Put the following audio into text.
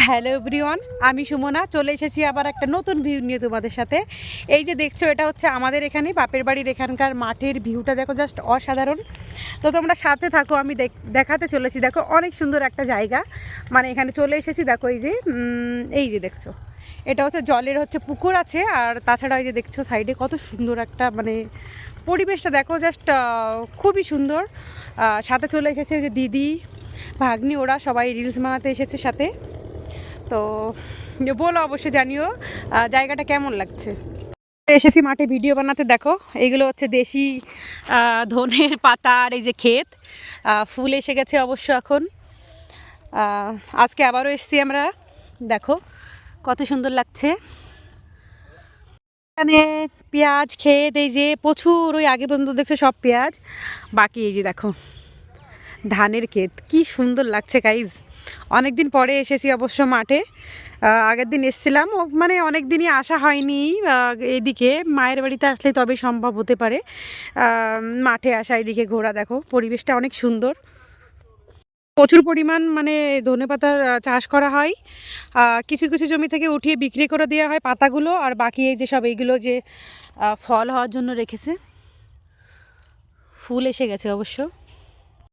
Hello everyone, আমি সুমনা চলে এসেছি আবার একটা নতুন ভিউ নিয়ে তোমাদের সাথে। এই যে দেখছো, এটা হচ্ছে আমাদের এখানে বাপের বাড়ির এখানকার মাঠের ভিউটা। দেখো, জাস্ট অসাধারণ। তো তোমরা সাথে থাকো, আমি দেখাতে চলেছি। দেখো, অনেক সুন্দর একটা জায়গা, মানে এখানে চলে এসেছি। দেখো এই যে দেখছো, এটা হচ্ছে জলের পুকুর আছে। আর তাছাড়া এই যে দেখছো সাইডে কত সুন্দর একটা মানে পরিবেশটা দেখো, জাস্ট খুবই সুন্দর। সাথে চলে এসেছে যে দিদি ভাগ্নি, ওরা সবাই রিলস বানাতে এসেছে সাথে। তো বলো, অবশ্যই জানিও জায়গাটা কেমন লাগছে। এসেছি মাঠে ভিডিও বানাতে। দেখো, এইগুলো হচ্ছে দেশি ধনের পাতা। আর এই যে ক্ষেত, ফুল এসে গেছে অবশ্য এখন। আজকে আবারও এসেছি আমরা। দেখো কত সুন্দর লাগছে। এখানে পেঁয়াজ ক্ষেত, এই যে প্রচুর, ওই আগে পর্যন্ত দেখছো সব পেঁয়াজ, বাকি এই যে দেখো ধানের ক্ষেত। কি সুন্দর লাগছে গাইজ। অনেক দিন পরে এসেছি অবশ্য মাঠে। আগের দিন এসেছিলাম, মানে অনেক দিনই আসা হয়নি এদিকে। মায়ের বাড়িতে আসলে তবে সম্ভব হতে পারে মাঠে আসা, এদিকে ঘোরা। দেখো পরিবেশটা অনেক সুন্দর। প্রচুর পরিমাণ মানে ধনেপাতা চাষ করা হয়। কিছু কিছু জমি থেকে উঠিয়ে বিক্রি করে দেওয়া হয় পাতাগুলো, আর বাকি এই যে সব এইগুলো যে ফল হওয়ার জন্য রেখেছে। ফুল এসে গেছে অবশ্য।